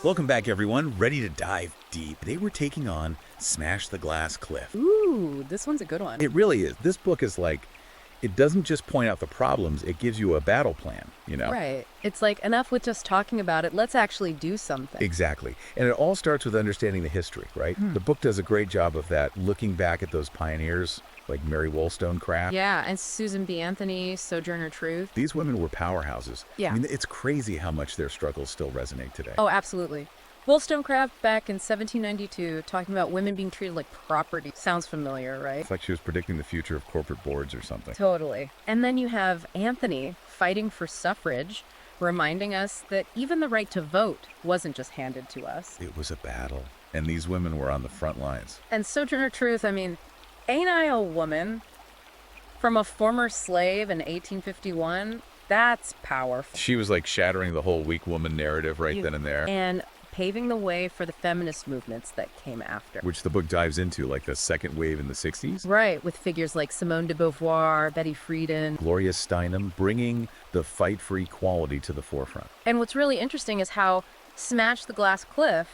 Welcome back, everyone. Ready to dive deep. Today we're taking on Smash the Glass Cliff. Ooh, this one's a good one. It really is. This book is like, it doesn't just point out the problems, it gives you a battle plan, you know? Right. It's like, enough with just talking about it. Let's actually do something. Exactly. And it all starts with understanding the history, right? The book does a great job of that, looking back at those pioneers like Mary Wollstonecraft. Yeah, and Susan B. Anthony, Sojourner Truth. These women were powerhouses. Yeah. I mean, it's crazy how much their struggles still resonate today. Oh, absolutely. Wollstonecraft back in 1792 talking about women being treated like property. Sounds familiar, right? It's like she was predicting the future of corporate boards or something. Totally. And then you have Anthony fighting for suffrage, reminding us that even the right to vote wasn't just handed to us. It was a battle, and these women were on the front lines. And Sojourner Truth, I mean, ain't I a woman? From a former slave in 1851, that's powerful. She was like shattering the whole weak woman narrative right then and there. And paving the way for the feminist movements that came after. Which the book dives into, like the second wave in the 60s. Right, with figures like Simone de Beauvoir, Betty Friedan. Gloria Steinem, bringing the fight for equality to the forefront. And what's really interesting is how Smash the Glass Cliff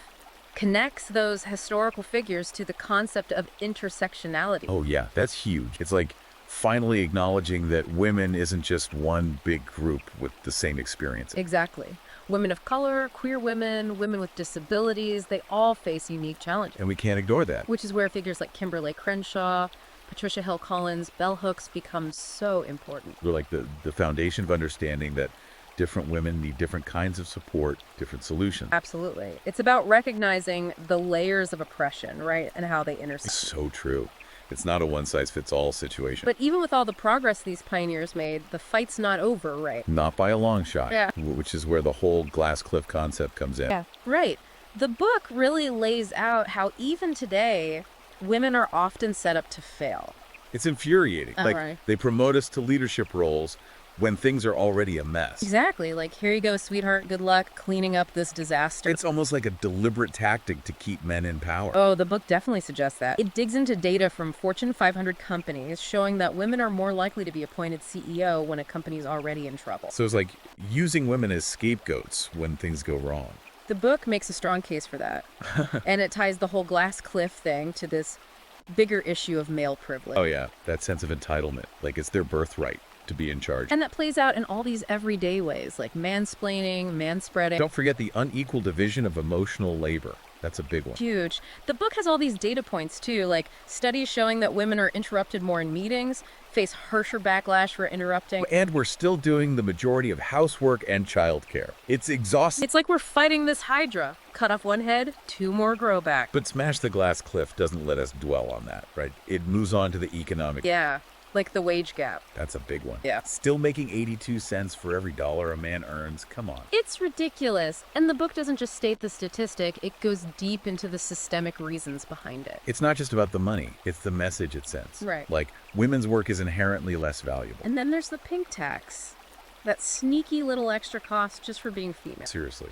connects those historical figures to the concept of intersectionality. Oh yeah, that's huge. It's like finally acknowledging that women isn't just one big group with the same experience. Exactly. Women of color, queer women, women with disabilities, they all face unique challenges. And we can't ignore that. Which is where figures like Kimberly Crenshaw, Patricia Hill Collins, bell hooks become so important. They're like the foundation of understanding that different women need different kinds of support, different solutions. Absolutely. It's about recognizing the layers of oppression, right, and how they intersect. It's so true. It's not a one-size-fits-all situation. But even with all the progress these pioneers made, the fight's not over, right? Not by a long shot. Yeah. Which is where the whole glass cliff concept comes in. Yeah, right. The book really lays out how even today, women are often set up to fail. It's infuriating. Right. They promote us to leadership roles when things are already a mess. Exactly. Like, here you go, sweetheart. Good luck cleaning up this disaster. It's almost like a deliberate tactic to keep men in power. Oh, the book definitely suggests that. It digs into data from Fortune 500 companies showing that women are more likely to be appointed CEO when a company's already in trouble. So it's like using women as scapegoats when things go wrong. The book makes a strong case for that. And it ties the whole glass cliff thing to this bigger issue of male privilege. Oh yeah, that sense of entitlement. Like it's their birthright to be in charge. And that plays out in all these everyday ways, like mansplaining, manspreading. Don't forget the unequal division of emotional labor. That's a big one. Huge. The book has all these data points too, like studies showing that women are interrupted more in meetings, face harsher backlash for interrupting. And we're still doing the majority of housework and childcare. It's exhausting. It's like we're fighting this hydra. Cut off one head, two more grow back. But Smash the Glass Cliff doesn't let us dwell on that, right? It moves on to the economic. Yeah, like the wage gap. That's a big one. Yeah. Still making 82 cents for every dollar a man earns. Come on. It's ridiculous. And the book doesn't just state the statistic, it goes deep into the systemic reasons behind it. It's not just about the money, it's the message it sends. Right. Like, women's work is inherently less valuable. And then there's the pink tax. That sneaky little extra cost just for being female. Seriously.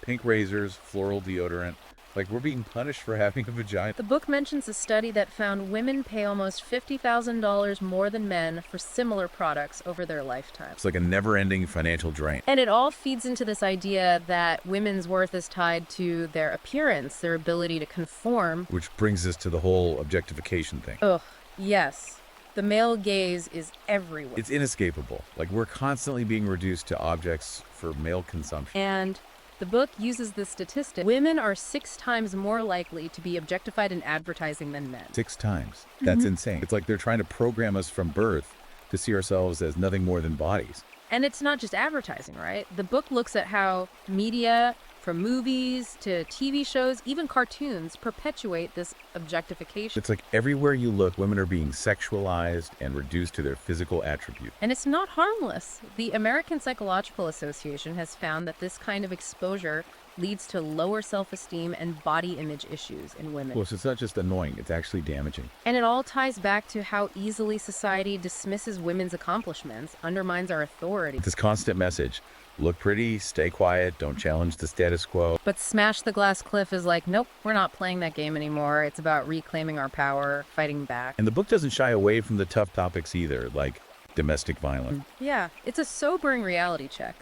Pink razors, floral deodorant. Like, we're being punished for having a vagina. The book mentions a study that found women pay almost $50,000 more than men for similar products over their lifetime. It's like a never-ending financial drain. And it all feeds into this idea that women's worth is tied to their appearance, their ability to conform. Which brings us to the whole objectification thing. Ugh, yes. The male gaze is everywhere. It's inescapable. Like, we're constantly being reduced to objects for male consumption. And the book uses this statistic. Women are 6 times more likely to be objectified in advertising than men. 6 times. That's insane. It's like they're trying to program us from birth to see ourselves as nothing more than bodies. And it's not just advertising, right? The book looks at how media, from movies to TV shows, even cartoons, perpetuate this objectification. It's like everywhere you look, women are being sexualized and reduced to their physical attributes. And it's not harmless. The American Psychological Association has found that this kind of exposure leads to lower self-esteem and body image issues in women. Well, so it's not just annoying, it's actually damaging. And it all ties back to how easily society dismisses women's accomplishments, undermines our authority. This constant message, look pretty, stay quiet, don't challenge the status quo. But Smash the Glass Cliff is like, nope, we're not playing that game anymore. It's about reclaiming our power, fighting back. And the book doesn't shy away from the tough topics either, like domestic violence. Yeah, it's a sobering reality check.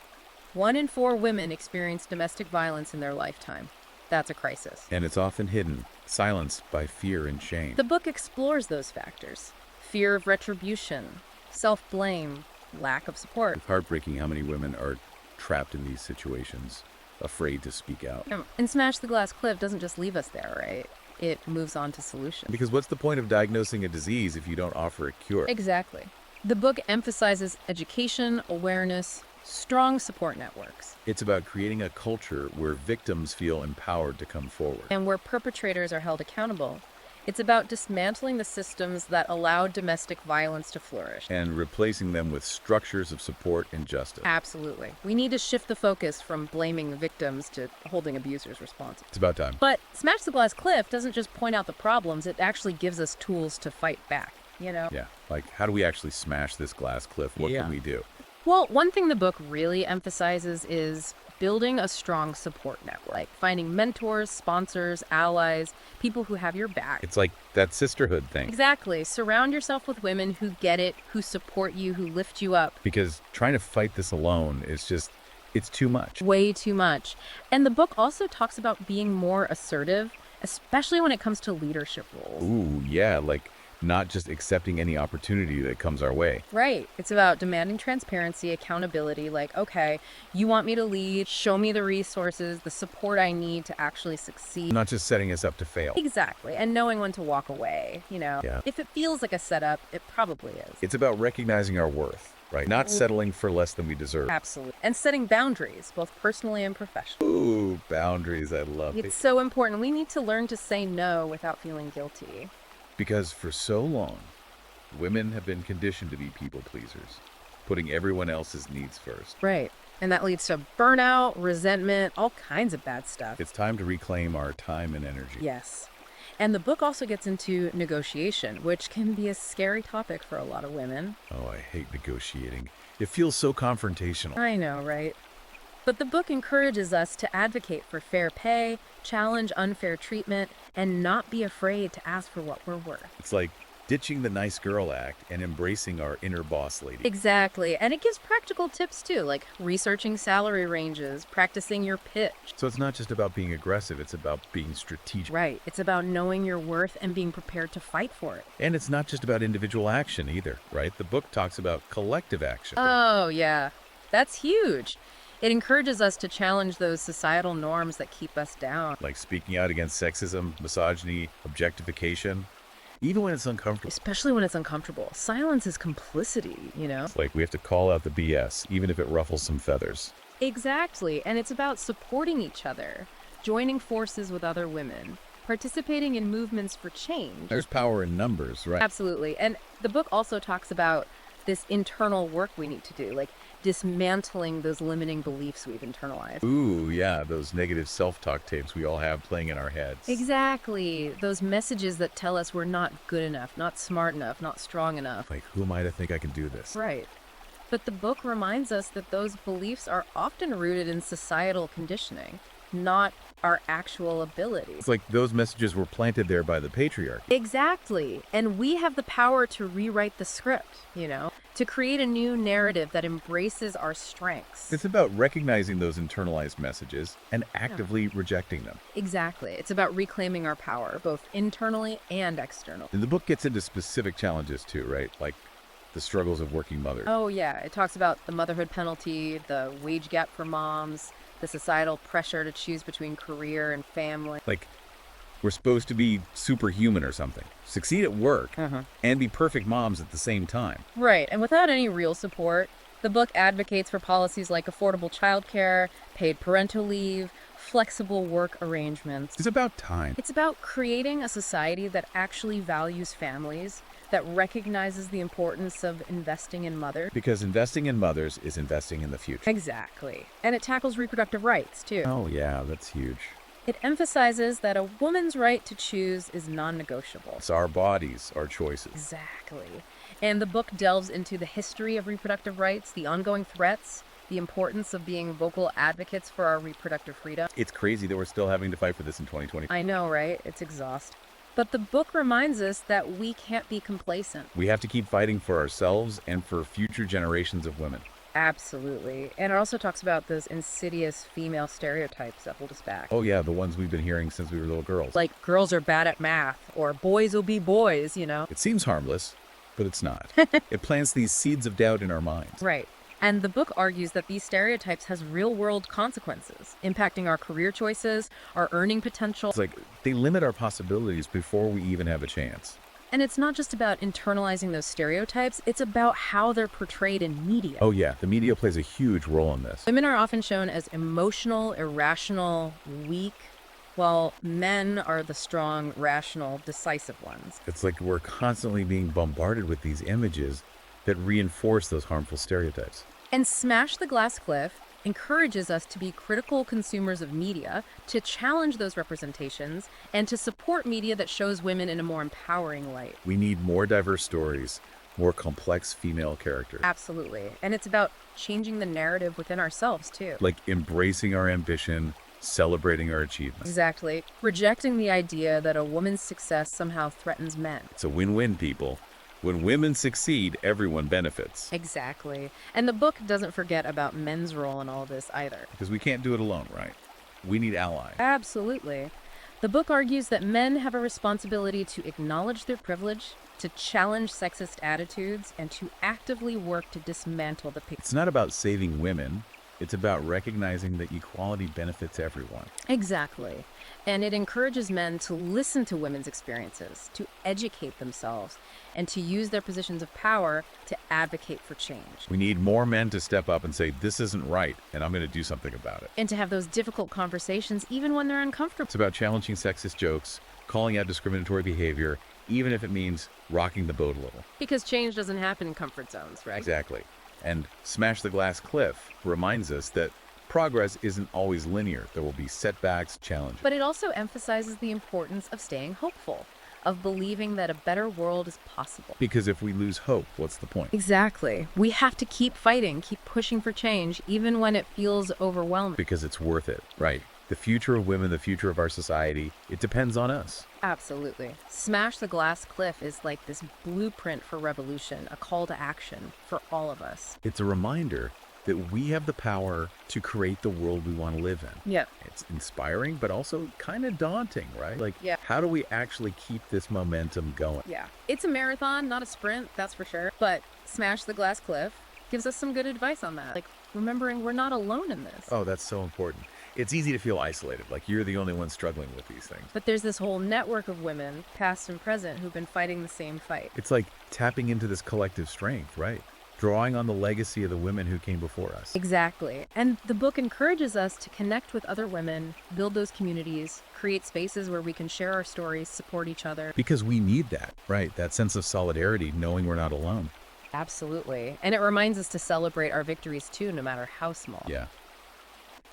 1 in 4 women experience domestic violence in their lifetime. That's a crisis. And it's often hidden, silenced by fear and shame. The book explores those factors: fear of retribution, self-blame, lack of support. It's heartbreaking how many women are trapped in these situations, afraid to speak out. And Smash the Glass Cliff doesn't just leave us there, right? It moves on to solutions. Because what's the point of diagnosing a disease if you don't offer a cure? Exactly. The book emphasizes education, awareness, strong support networks, It's about creating a culture where victims feel empowered to come forward. and where perpetrators are held accountable. It's about dismantling the systems that allow domestic violence to flourish. And replacing them with structures of support and justice. Absolutely. We need to shift the focus from blaming victims to holding abusers responsible. It's about time. But Smash the Glass Cliff doesn't just point out the problems, it actually gives us tools to fight back, you know? Yeah, like how do we actually smash this glass cliff? What Yeah. can we do? Well, one thing the book really emphasizes is building a strong support network, like finding mentors, sponsors, allies, people who have your back. It's like that sisterhood thing. Exactly. Surround yourself with women who get it, who support you, who lift you up. Because trying to fight this alone is just, it's too much. Way too much. And the book also talks about being more assertive, especially when it comes to leadership roles. Ooh, yeah, like not just accepting any opportunity that comes our way. Right. It's about demanding transparency, accountability, like, okay, you want me to lead, show me the resources, the support I need to actually succeed. Not just setting us up to fail. Exactly. And knowing when to walk away, you know. Yeah. If it feels like a setup, it probably is. It's about recognizing our worth, right? Not settling for less than we deserve. Absolutely. And setting boundaries, both personally and professionally. Ooh, boundaries, I love it. It's so important. We need to learn to say no without feeling guilty. Because for so long, women have been conditioned to be people pleasers, putting everyone else's needs first. Right. And that leads to burnout, resentment, all kinds of bad stuff. It's time to reclaim our time and energy. Yes. And the book also gets into negotiation, which can be a scary topic for a lot of women. Oh, I hate negotiating. It feels so confrontational. I know, right? But the book encourages us to advocate for fair pay, challenge unfair treatment, and not be afraid to ask for what we're worth. It's like ditching the nice girl act and embracing our inner boss lady. Exactly. And it gives practical tips too, like researching salary ranges, practicing your pitch. So it's not just about being aggressive, it's about being strategic. Right. It's about knowing your worth and being prepared to fight for it. And it's not just about individual action either, right? The book talks about collective action. Oh, yeah. That's huge. It encourages us to challenge those societal norms that keep us down. Like speaking out against sexism, misogyny, objectification, even when it's uncomfortable. Especially when it's uncomfortable. Silence is complicity, you know? It's like we have to call out the BS, even if it ruffles some feathers. Exactly. And it's about supporting each other, joining forces with other women, participating in movements for change. There's power in numbers, right? Absolutely. And the book also talks about this internal work we need to do, like dismantling those limiting beliefs we've internalized. Ooh, yeah, those negative self-talk tapes we all have playing in our heads. Exactly. Those messages that tell us we're not good enough, not smart enough, not strong enough. Like, who am I to think I can do this? Right. But the book reminds us that those beliefs are often rooted in societal conditioning, not our actual abilities. It's like those messages were planted there by the patriarchy. Exactly. And we have the power to rewrite the script, you know, to create a new narrative that embraces our strengths. It's about recognizing those internalized messages and actively rejecting them. Exactly. It's about reclaiming our power, both internally and externally. And the book gets into specific challenges too, right? Like the struggles of working mothers. Oh, yeah. It talks about the motherhood penalty, the wage gap for moms, the societal pressure to choose between career and family. Like, we're supposed to be superhuman or something, succeed at work, and be perfect moms at the same time. Right. And without any real support, the book advocates for policies like affordable childcare, paid parental leave, flexible work arrangements. It's about time. It's about creating a society that actually values families, that recognizes the importance of investing in mothers. Because investing in mothers is investing in the future. Exactly. And it tackles reproductive rights, too. Oh, yeah, that's huge. It emphasizes that a woman's right to choose is non-negotiable. It's our bodies, our choices. Exactly. And the book delves into the history of reproductive rights, the ongoing threats, the importance of being vocal advocates for our reproductive freedom. It's crazy that we're still having to fight for this in 2020. I know, right? It's exhausting. But the book reminds us that we can't be complacent. We have to keep fighting for ourselves and for future generations of women. Absolutely. And it also talks about those insidious female stereotypes that hold us back. Oh yeah, the ones we've been hearing since we were little girls. Like girls are bad at math, or boys will be boys, you know? It seems harmless, but it's not. It plants these seeds of doubt in our minds. Right. And the book argues that these stereotypes has real-world consequences, impacting our career choices, our earning potential. It's like they limit our possibilities before we even have a chance. And it's not just about internalizing those stereotypes, it's about how they're portrayed in media. Oh yeah, the media plays a huge role in this. Women are often shown as emotional, irrational, weak, while men are the strong, rational, decisive ones. It's like we're constantly being bombarded with these images that reinforce those harmful stereotypes. And Smash the Glass Cliff encourages us to be critical consumers of media, to challenge those representations, and to support media that shows women in a more empowering light. We need more diverse stories, more complex female characters. Absolutely. And it's about changing the narrative within ourselves, too. Like embracing our ambition, celebrating our achievements. Exactly. Rejecting the idea that a woman's success somehow threatens men. It's a win-win, people. When women succeed, everyone benefits. Exactly. And the book doesn't forget about men's role in all this either. Because we can't do it alone, right? We need allies. Absolutely. The book argues that men have a responsibility to acknowledge their privilege, to challenge sexist attitudes, and to actively work to dismantle the patriarchy. It's not about saving women. It's about recognizing that equality benefits everyone. Exactly. And it encourages men to listen to women's experiences, to educate themselves, and to use their positions of power to advocate for change. We need more men to step up and say, this isn't right, and I'm going to do something about it. And to have those difficult conversations even when they're uncomfortable. It's about challenging sexist jokes, calling out discriminatory behavior, even if it means rocking the boat a little. Because change doesn't happen in comfort zones, right? Exactly. And Smash the Glass Cliff reminds us that progress isn't always linear. There will be setbacks, challenges. But it also emphasizes the importance of staying hopeful, of believing that a better world is possible. Because if we lose hope, what's the point? Exactly. We have to keep fighting, keep pushing for change, even when it feels overwhelming. Because it's worth it, right? The future of women, the future of our society, it depends on us. Absolutely. Smash the Glass Cliff is like this blueprint for revolution, a call to action for all of us. It's a reminder that we have the power to create the world we want to live in. Yep. It's inspiring, but also kind of daunting, right? Like, Yeah. how do we actually keep this momentum going? Yeah. It's a marathon, not a sprint, that's for sure. But Smash the Glass Cliff gives us some good advice on that. Like, remembering we're not alone in this. Oh, that's so important. It's easy to feel isolated, like you're the only one struggling with these things. But there's this whole network of women, past and present, who've been fighting the same fight. It's like tapping into this collective strength, right? Drawing on the legacy of the women who came before us. Exactly. And the book encourages us to connect with other women, build those communities, create spaces where we can share our stories, support each other. Because we need that, right? That sense of solidarity, knowing we're not alone. Absolutely. And it reminds us to celebrate our victories too, no matter how small. Yeah.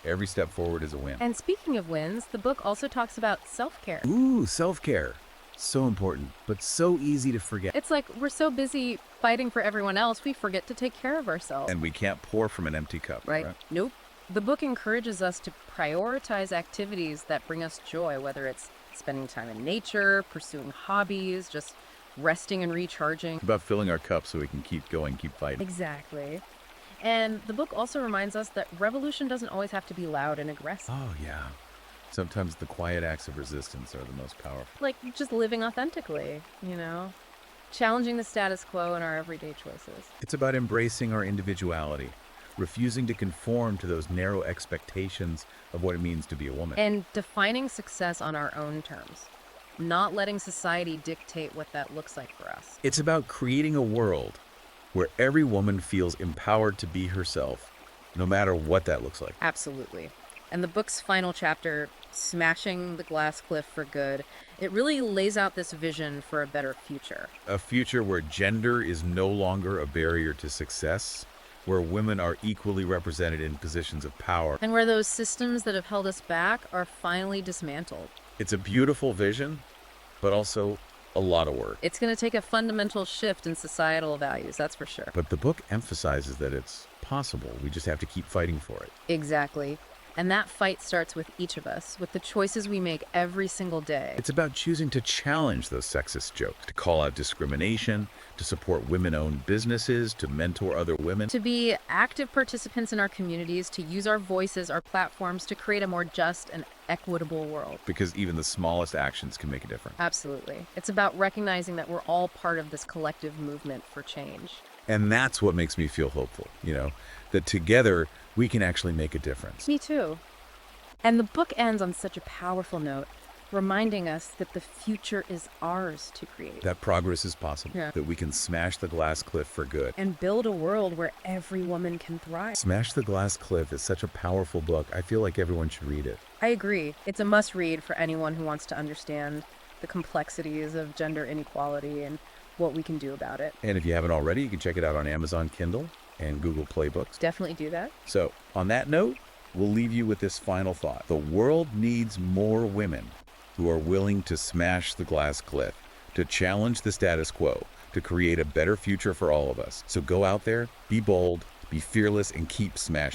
Every step forward is a win. And speaking of wins, the book also talks about self-care. Ooh, self-care. So important, but so easy to forget. It's like we're so busy fighting for everyone else, we forget to take care of ourselves. And we can't pour from an empty cup, Right? Nope. The book encourages us to prioritize activities that bring us joy, whether it's spending time in nature, pursuing hobbies, just resting and recharging. It's about filling our cup so we can keep going, keep fighting. Exactly. And the book also reminds us that revolution doesn't always have to be loud and aggressive. Oh, yeah. Sometimes the quiet acts of resistance are the most powerful. Like just living authentically, you know? Challenging the status quo in our everyday choices. It's about embracing our individuality, refusing to conform to those narrow expectations of what it means to be a woman. And defining success on our own terms. Not letting society dictate what that looks like for us. It's about creating a world where every woman feels empowered to be herself, no matter what that looks like. Absolutely. And the book's final chapter, Smashing the Glass Cliff for Good, it really lays out this vision for a better future. A future where gender is no longer a barrier to success, where women are equally represented in positions of power. And where those systems that have held us back are finally dismantled. It's a beautiful vision, but also a lot of work. It's going to take a fundamental shift in societal values, that's for sure. But the book emphasizes that it's possible. We just have to keep fighting for it. Exactly. And that fight starts with each of us, with the choices we make every single day. It's about choosing to challenge those sexist jokes, to call out discrimination, to support women-owned businesses, to mentor other women. To be active participants in our communities, to use our voices, our platforms to create a more just and equitable world. Because even the smallest actions can make a difference. Absolutely. It's about recognizing that we're all part of this collective movement for change. And that's what makes me feel hopeful, that together we can actually make a difference. Me too. And the book ends on such a powerful note, reminding us that the future is ours to create. That progress is possible, Yeah. that we can smash the glass cliff for good. And build a world where every woman can thrive. Smash the Glass Cliff is such a powerful book. I feel like everyone should read it. I agree. It's a must-read for anyone who wants to understand the complexities of gender inequality and what we can do about it. And if you haven't already, you can check it out on Amazon Kindle and Google Play Books. Definitely do that. So, on that note, we'll leave you with this final thought. The world needs more women who are willing to smash the glass cliff, to challenge the status quo, to create a better future for all of us. So go out there, be bold, be fearless, and keep smashing.